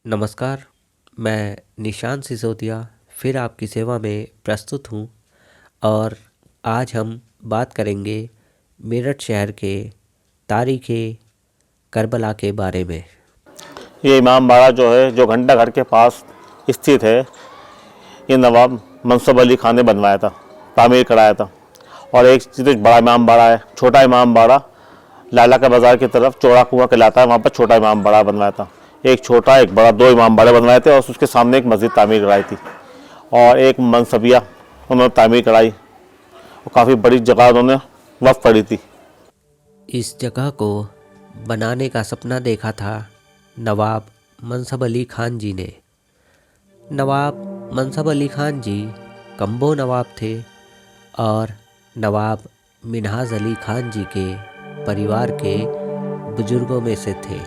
नमस्कार, मैं निशान सिसोदिया फिर आपकी सेवा में प्रस्तुत हूँ और आज हम बात करेंगे मेरठ शहर के तारीख़ करबला के बारे में। ये इमाम बाड़ा जो है, जो घंटा घर के पास स्थित है, ये नवाब मंसूर अली खान ने बनवाया था, तामीर कराया था। और एक बड़ा इमाम बाड़ा है, छोटा इमाम बाड़ा लाला का बाज़ार की तरफ चौड़ा कुआं कहलाता है, वहाँ पर छोटा इमाम बाड़ा बनवाया था। एक छोटा एक बड़ा, दो इमाम बाड़े बनवाए थे और उसके सामने एक मस्जिद तामीर कराई थी और एक मनसबिया उन्होंने तामीर कराई और काफ़ी बड़ी जगह उन्होंने वक्फ करी थी। इस जगह को बनाने का सपना देखा था नवाब मंसूर अली खान जी ने। नवाब मंसूर अली खान जी कम्बो नवाब थे और नवाब मिन्हाज अली खान जी के परिवार के बुजुर्गों में से थे।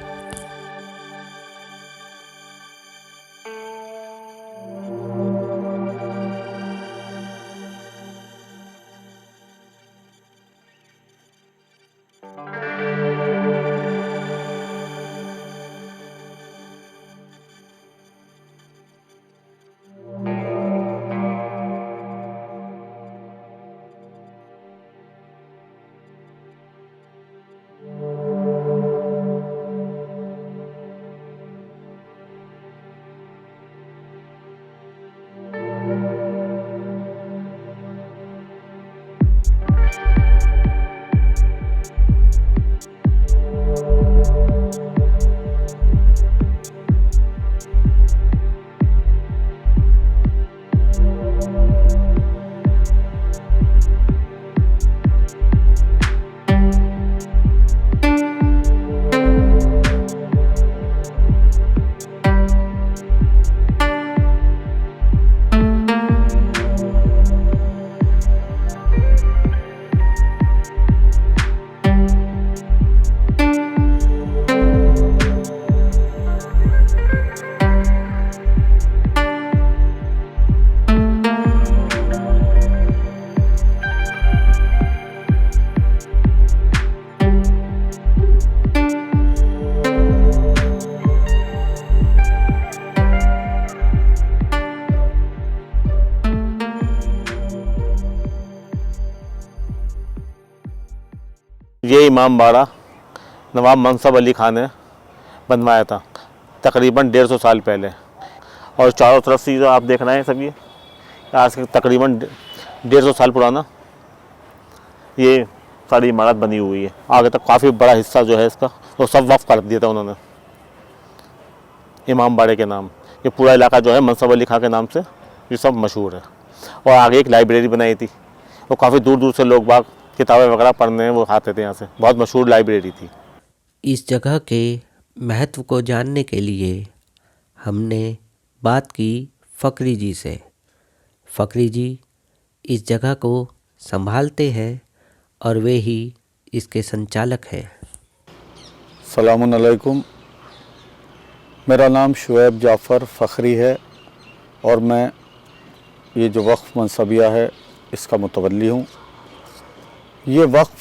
ये इमाम बाड़ा नवाब मंसूर अली खान ने बनवाया था तकरीबन 150 साल पहले। और चारों तरफ से जो आप देख रहे हैं सब, ये आज से तकरीबन 150 साल पुराना ये सारी इमारत बनी हुई है। आगे तक काफ़ी बड़ा हिस्सा जो है इसका वो सब वक्फ कर दिया था उन्होंने इमाम बाड़े के नाम। ये पूरा इलाका जो है मंसूर अली खान के नाम से ये सब मशहूर है। और आगे एक लाइब्रेरी बनाई थी, वो काफ़ी दूर दूर से लोग बाग किताबें वगैरह पढ़ने वो आते थे यहाँ से। बहुत मशहूर लाइब्रेरी थी। इस जगह के महत्व को जानने के लिए हमने बात की फ़करी जी से। फ़करी जी इस जगह को संभालते हैं और वे ही इसके संचालक हैं। अस्सलामुन अलैकुम, मेरा नाम शुएब जाफ़र फ़खरी है और मैं ये जो वक्फ मनसबिया है इसका मुतवल्ली हूँ। ये वक्फ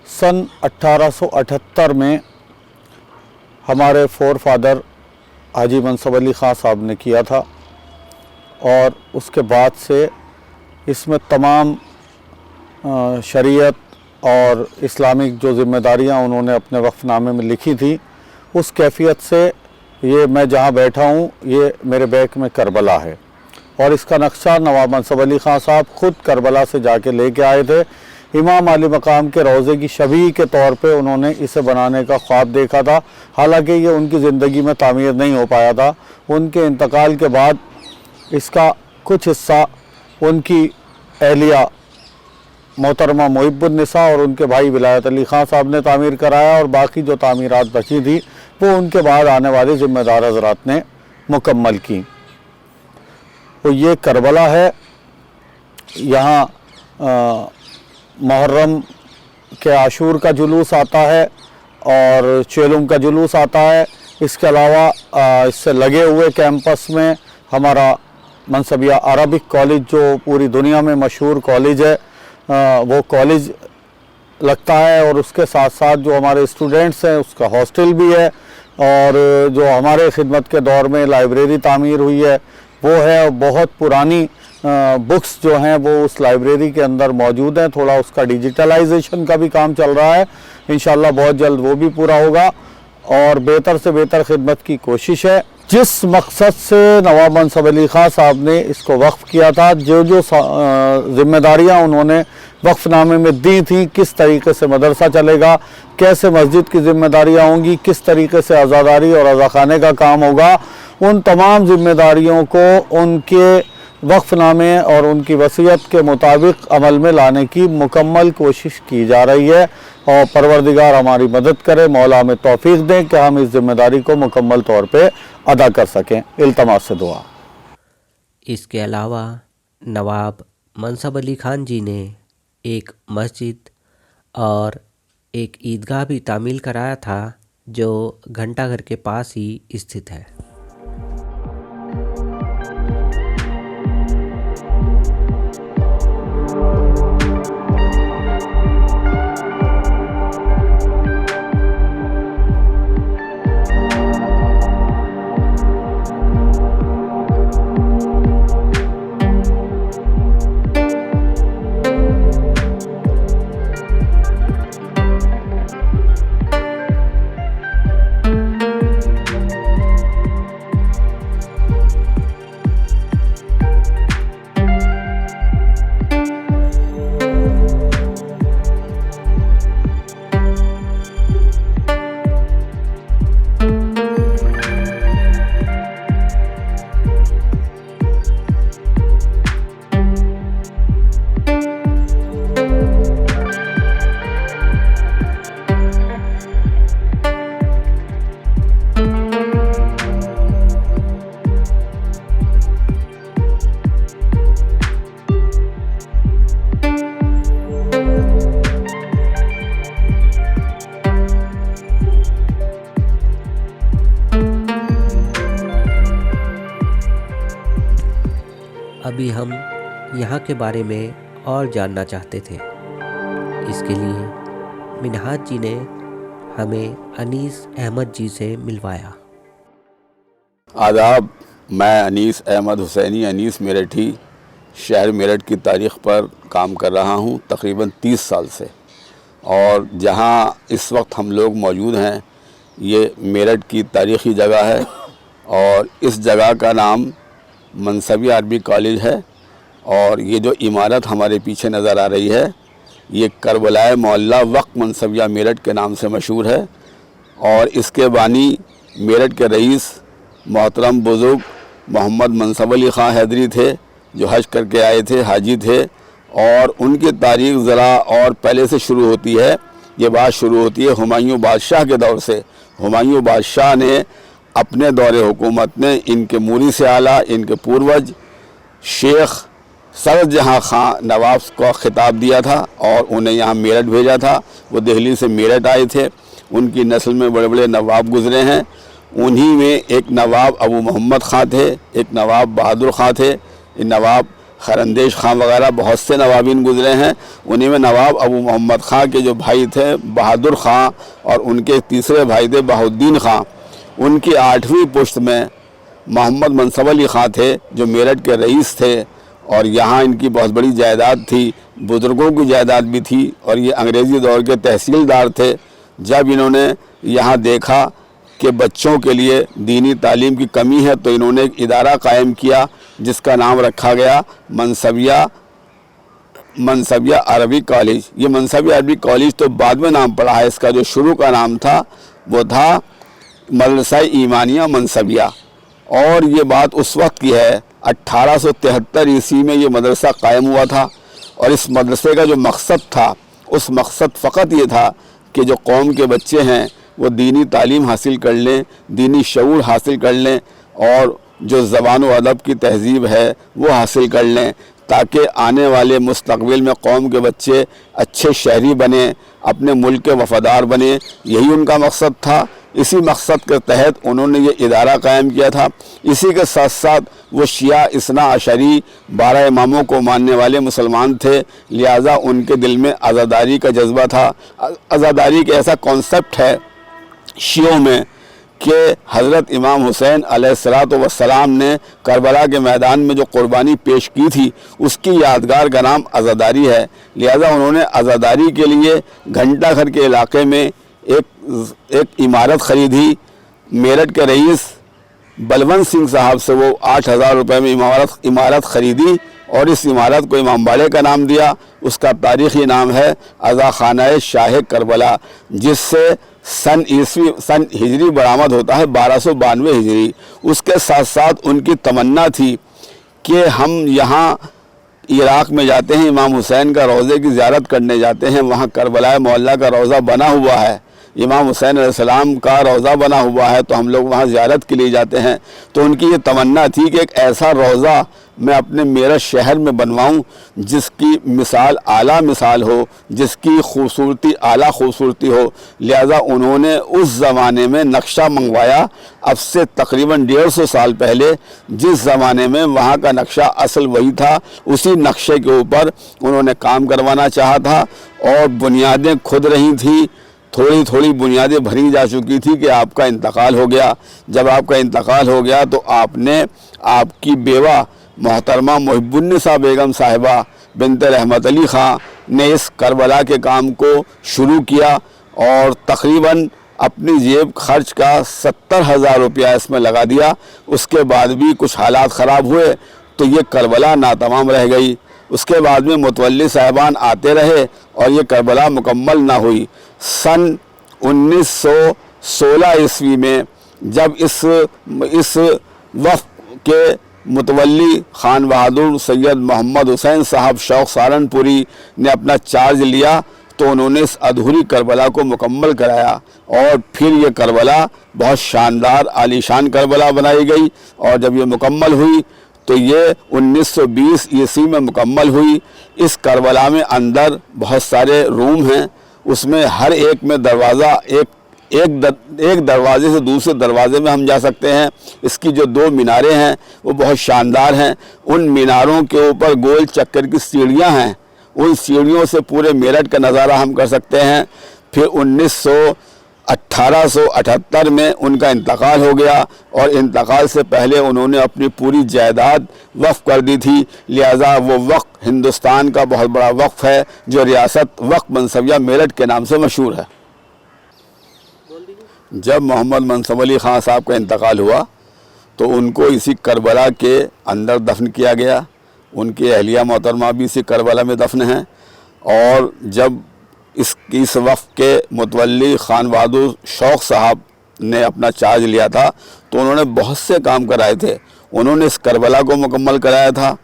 सन 1878 में हमारे फोर फादर हाजी मंसूर अली ख़ान साहब ने किया था और उसके बाद से इसमें तमाम शरीयत और इस्लामिक जो ज़िम्मेदारियाँ उन्होंने अपने वक्फनामे में लिखी थी, उस कैफियत से ये मैं जहाँ बैठा हूँ ये मेरे बैक में करबला है। और इसका नक्शा नवाब मंसूर अली ख़ान साहब ख़ुद करबला से जाके लेके आए थे। इमाम अली मकाम के रोज़े की शबीह के तौर पे उन्होंने इसे बनाने का ख्वाब देखा था। हालांकि ये उनकी ज़िंदगी में तामीर नहीं हो पाया था। उनके इंतकाल के बाद इसका कुछ हिस्सा उनकी अहलिया मोहतरमा मुहिब्बुन्निसा और उनके भाई विलायत अली ख़ान साहब ने तामीर कराया और बाकी जो तामीरात बची थी वो उनके बाद आने वाले ज़िम्मेदार हज़रात ने मुकम्मल की। तो ये करबला है। यहाँ मुहर्रम के आशूर का जुलूस आता है और चेलुम का जुलूस आता है। इसके अलावा इससे लगे हुए कैंपस में हमारा मनसबिया अरबिक कॉलेज जो पूरी दुनिया में मशहूर कॉलेज है, वो कॉलेज लगता है, और उसके साथ साथ जो हमारे स्टूडेंट्स हैं उसका हॉस्टल भी है, और जो हमारे खिदमत के दौर में लाइब्रेरी तामीर हुई है वो है, और बहुत पुरानी बुक्स जो हैं वो उस लाइब्रेरी के अंदर मौजूद हैं। थोड़ा उसका डिजिटलाइजेशन का भी काम चल रहा है, इंशाल्लाह बहुत जल्द वो भी पूरा होगा, और बेहतर से बेहतर खिदमत की कोशिश है। जिस मकसद से नवाब मनसब अली ख़ान साहब ने इसको वक्फ़ किया था, जो ज़िम्मेदारियाँ उन्होंने वक्फ़नामे में दी थी, किस तरीके से मदरसा चलेगा, कैसे मस्जिद की ज़िम्मेदारियाँ होंगी, किस तरीके से आज़ादारी और अज़ाखाने का काम होगा, उन तमाम ज़िम्मेदारियों को उनके वक्फ़नामे और उनकी वसीयत के मुताबिक अमल में लाने की मुकम्मल कोशिश की जा रही है, और परवरदिगार हमारी मदद करे, मौला हमें तौफीक दें कि हम इस ज़िम्मेदारी को मुकम्मल तौर पे अदा कर सकें। इल्तमास से दुआ। इसके अलावा नवाब मनसब अली ख़ान जी ने एक मस्जिद और एक ईदगाह भी तामील कराया था, जो घंटाघर के पास ही स्थित है। अभी हम यहाँ के बारे में और जानना चाहते थे। इसके लिए मिनहाज जी ने हमें अनीस अहमद जी से मिलवाया। आदाब, मैं अनीस अहमद हुसैनी अनीस मेरठी शहर मेरठ की तारीख़ पर काम कर रहा हूँ तकरीबन 30 साल से, और जहाँ इस वक्त हम लोग मौजूद हैं ये मेरठ की तारीख़ी जगह है, और इस जगह का नाम मनसबिया अरबी कॉलेज है। और ये जो इमारत हमारे पीछे नज़र आ रही है ये करबलाए मोहल्ला वक्त मनसबिया मेरठ के नाम से मशहूर है, और इसके बानी मेरठ के रईस मोहतरम बुज़ुर्ग मोहम्मद मनसब अली ख़ान हैदरी थे, जो हज करके आए थे, हाजी थे। और उनकी तारीख़ ज़रा और पहले से शुरू होती है। ये बात शुरू होती है हुमायूं बादशाह के दौर से। हुमायूं बादशाह ने अपने दौरे हुकूमत में इनके मूरी से आला, इनके पूर्वज शेख सरद जहाँ खां नवाब को ख़िताब दिया था और उन्हें यहाँ मेरठ भेजा था। वो दिल्ली से मेरठ आए थे। उनकी नस्ल में बड़े बड़े नवाब गुज़रे हैं। उन्हीं में एक नवाब अबू मोहम्मद ख़ान थे, एक नवाब बहादुर ख़ान थे, नवाब खरंदेश ख़ान वगैरह बहुत से नवाबीन गुज़रे हैं। उन्हीं में नवाब अबू मोहम्मद ख़ान के जो भाई थे बहादुर ख़ान, और उनके तीसरे भाई थे बहाउद्दीन ख़ान। उनकी 8वीं पुश्त में मोहम्मद मनसब अली ख़ान थे, जो मेरठ के रईस थे, और यहाँ इनकी बहुत बड़ी जायदाद थी, बुज़ुर्गों की जायदाद भी थी, और ये अंग्रेज़ी दौर के तहसीलदार थे। जब इन्होंने यहाँ देखा कि बच्चों के लिए दीनी तालीम की कमी है, तो इन्होंने एक इदारा कायम किया जिसका नाम रखा गया मनसबिया अरबी कॉलेज। ये मनसबिया अरबी कॉलेज तो बाद में नाम पड़ा है, इसका जो शुरू का नाम था वो था मदरसा ईमानिया मनसबिया। और ये बात उस वक्त की है, 1873 ईस्वी में ये मदरसा कायम हुआ था। और इस मदरसे का जो मकसद था, उस मकसद फ़कत ये था कि जो कौम के बच्चे हैं वो दीनी तालीम हासिल कर लें, दीनी शऊर हासिल कर लें, और जो ज़बान व अदब की तहज़ीब है वो हासिल कर लें, ताकि आने वाले मुस्तक़बिल में कौम के बच्चे अच्छे शहरी बने, अपने मुल्क के वफ़ादार बने। यही उनका मकसद था। इसी मकसद के तहत उन्होंने ये इदारा कायम किया था। इसी के साथ साथ وہ شیعہ اثنا عشری 12 اماموں کو ماننے والے مسلمان تھے، لہٰذا ان کے دل میں عزاداری کا جذبہ تھا۔ عزاداری کا ایسا کانسیپٹ ہے شیعوں میں کہ حضرت امام حسین علیہ السلام نے کربلا کے میدان میں جو قربانی پیش کی تھی اس کی یادگار کا نام عزاداری ہے، لہذا انہوں نے عزاداری کے لیے گھنٹہ گھر کے علاقے میں ایک عمارت خریدی۔ میرٹھ کے رئیس بلونت سنگھ صاحب سے وہ 8,000 روپے میں عمارت خریدی اور اس عمارت کو امام باڑے کا نام دیا۔ اس کا تاریخی نام ہے عزا خانہ شاہ کربلا، جس سے سن ہجری برآمد ہوتا ہے 1292 ہجری۔ اس کے ساتھ ساتھ ان کی تمنا تھی کہ ہم یہاں عراق میں جاتے ہیں، امام حسین کا روضے کی زیارت کرنے جاتے ہیں، وہاں کربلا معلیٰ کا روضہ بنا ہوا ہے، امام حسین علیہ السلام کا روضہ بنا ہوا ہے، تو ہم لوگ وہاں زیارت کے لیے جاتے ہیں۔ تو ان کی یہ تمنا تھی کہ ایک ایسا روضہ میں اپنے میرٹھ شہر میں بنواؤں جس کی مثال اعلیٰ مثال ہو، جس کی خوبصورتی اعلیٰ خوبصورتی ہو، لہذا انہوں نے اس زمانے میں نقشہ منگوایا۔ اب سے تقریباً 150 سال پہلے جس زمانے میں وہاں کا نقشہ اصل وہی تھا، اسی نقشے کے اوپر انہوں نے کام کروانا چاہا تھا، اور بنیادیں کھد رہی تھیں، تھوڑی تھوڑی بنیادیں بھری جا چکی تھی کہ آپ کا انتقال ہو گیا۔ جب آپ کا انتقال ہو گیا تو آپ نے آپ کی بیوہ محترمہ محب النساء بیگم صاحبہ بنت رحمت علی خان نے اس کربلا کے کام کو شروع کیا، اور تقریباً اپنی جیب خرچ کا 70,000 روپیہ اس میں لگا دیا۔ اس کے بعد بھی کچھ حالات خراب ہوئے تو یہ کربلا ناتمام رہ گئی۔ اس کے بعد میں متولی صاحبان آتے رہے اور یہ کربلا مکمل نہ ہوئی۔ سن 1916 عیسوی میں جب اس وقت کے متولی خان بہادر سید محمد حسین صاحب شوق سہارنپوری نے اپنا چارج لیا تو انہوں نے اس ادھوری کربلا کو مکمل کرایا، اور پھر یہ کربلا بہت شاندار عالیشان کربلا بنائی گئی، اور جب یہ مکمل ہوئی تو یہ 1920 عیسوی میں مکمل ہوئی۔ اس کربلا میں اندر بہت سارے روم ہیں، اس میں ہر ایک میں دروازہ ایک دروازے سے دوسرے دروازے میں ہم جا سکتے ہیں۔ اس کی جو 2 میناریں ہیں وہ بہت شاندار ہیں، ان میناروں کے اوپر گول چکر کی سیڑھیاں ہیں، ان سیڑھیوں سے پورے میرٹھ کا نظارہ ہم کر سکتے ہیں۔ پھر 1878 میں ان کا انتقال ہو گیا، اور انتقال سے پہلے انہوں نے اپنی پوری جائیداد وقف کر دی تھی، لہذا وہ وقف ہندوستان کا بہت بڑا وقف ہے جو ریاست وقف منصبیہ میرٹھ کے نام سے مشہور ہے۔ جب محمد منصب علی خان صاحب کا انتقال ہوا تو ان کو اسی کربلا کے اندر دفن کیا گیا، ان کی اہلیہ محترمہ بھی اسی کربلا میں دفن ہیں، اور جب اس وقت کے متولی خان بہادر شوق صاحب نے اپنا چارج لیا تھا تو انہوں نے بہت سے کام کرائے تھے۔ انہوں نے اس کربلا کو مکمل کرایا تھا،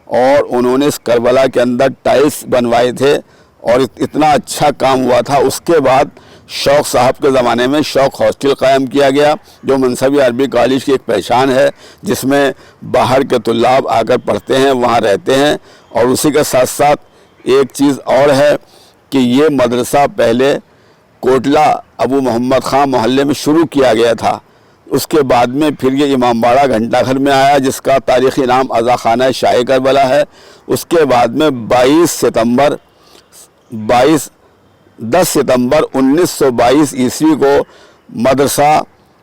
اور انہوں نے اس کربلا کے اندر ٹائلس بنوائے تھے، اور اتنا اچھا کام ہوا تھا۔ اس کے بعد شوق صاحب کے زمانے میں شوق ہاسٹل قائم کیا گیا، جو منصبی عربی کالج کی ایک پہچان ہے، جس میں باہر کے طلاب آ کر پڑھتے ہیں، وہاں رہتے ہیں۔ اور اسی کے ساتھ ساتھ ایک چیز اور ہے کہ یہ مدرسہ پہلے کوٹلہ ابو محمد خان محلے میں شروع کیا گیا تھا، اس کے بعد میں پھر یہ امام باڑہ گھنٹہ گھر میں آیا، جس کا تاریخی نام عزا خانہ شاہ کربلا ہے۔ اس کے بعد میں 10 ستمبر 1922 عیسوی کو مدرسہ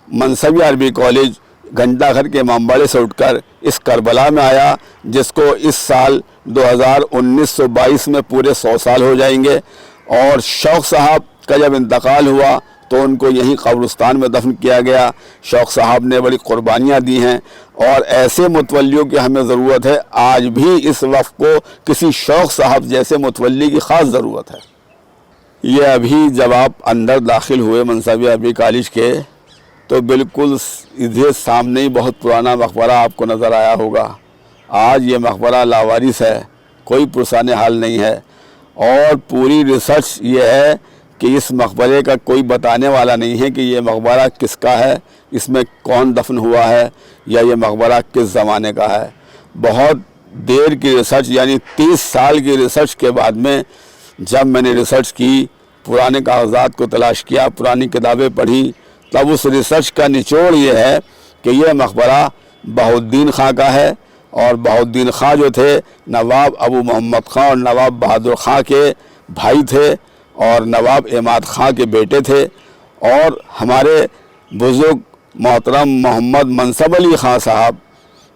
منصبی عربی کالج گھنٹہ گھر کے امام باڑے سے اٹھ کر اس کربلا میں آیا، جس کو اس سال 1922 میں پورے 100 سال ہو جائیں گے۔ اور شوق صاحب کا جب انتقال ہوا تو ان کو یہیں قبرستان میں دفن کیا گیا۔ شوق صاحب نے بڑی قربانیاں دی ہیں، اور ایسے متولیوں کی ہمیں ضرورت ہے۔ آج بھی اس وقت کو کسی شوق صاحب جیسے متولی کی خاص ضرورت ہے۔ یہ ابھی جب آپ اندر داخل ہوئے منصبی عربی کالج کے تو بالکل ادھر سامنے ہی بہت پرانا مقبرہ آپ کو نظر آیا ہوگا۔ آج یہ مقبرہ لاوارث ہے، کوئی پرسان حال نہیں ہے، اور پوری ریسرچ یہ ہے کہ اس مقبرے کا کوئی بتانے والا نہیں ہے کہ یہ مقبرہ کس کا ہے، اس میں کون دفن ہوا ہے، یا یہ مقبرہ کس زمانے کا ہے۔ بہت دیر کی ریسرچ، یعنی 30 سال کی ریسرچ کے بعد میں جب میں نے ریسرچ کی، پرانے کاغذات کو تلاش کیا، پرانی کتابیں پڑھی، تب اس ریسرچ کا نچوڑ یہ ہے کہ یہ مقبرہ बहाउद्दीन खां का है। और बहाउद्दीन खां जो थे नवाब अबू मोहम्मद खां और नवाब बहादुर खां के भाई थे और नवाब इमाद खां के बेटे थे। और हमारे बुज़ुर्ग मोहतरम मोहम्मद मनसब अली खां साहब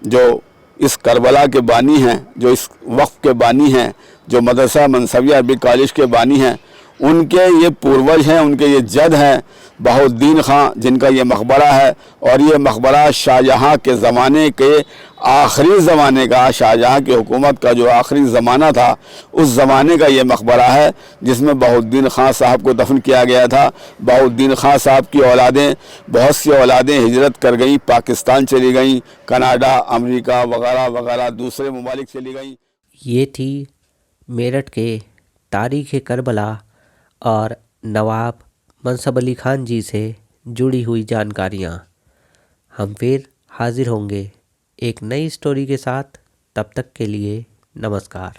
जो इस करबला के बानी हैं, जो इस वक्फ के बानी हैं, जो मदरसा मनसबिया अरबी कॉलेज के बानी हैं, उनके ये पूर्वज हैं, उनके ये जद हैं बहाउद्दीन खां, जिनका ये मकबरा है। और ये मकबरा शाहजहाँ के ज़माने के आखिरी ज़माने का, शाहजहाँ की हुकूमत का जो आखिरी ज़माना था उस ज़माने का ये मकबरा है जिसमें बहाउद्दीन खां साहब को दफन किया गया था। बहाउद्दीन खां साहब की औलादें, बहुत सी औलादें हिजरत कर गई, पाकिस्तान चली गई, कनाडा, अमेरिका वगैरह वगैरह दूसरे ममालिक चली गई। ये थी मेरठ के तारीख़ करबला और नवाब मनसब अली खान जी से जुड़ी हुई जानकारियाँ। हम फिर हाजिर होंगे एक नई स्टोरी के साथ। तब तक के लिए नमस्कार।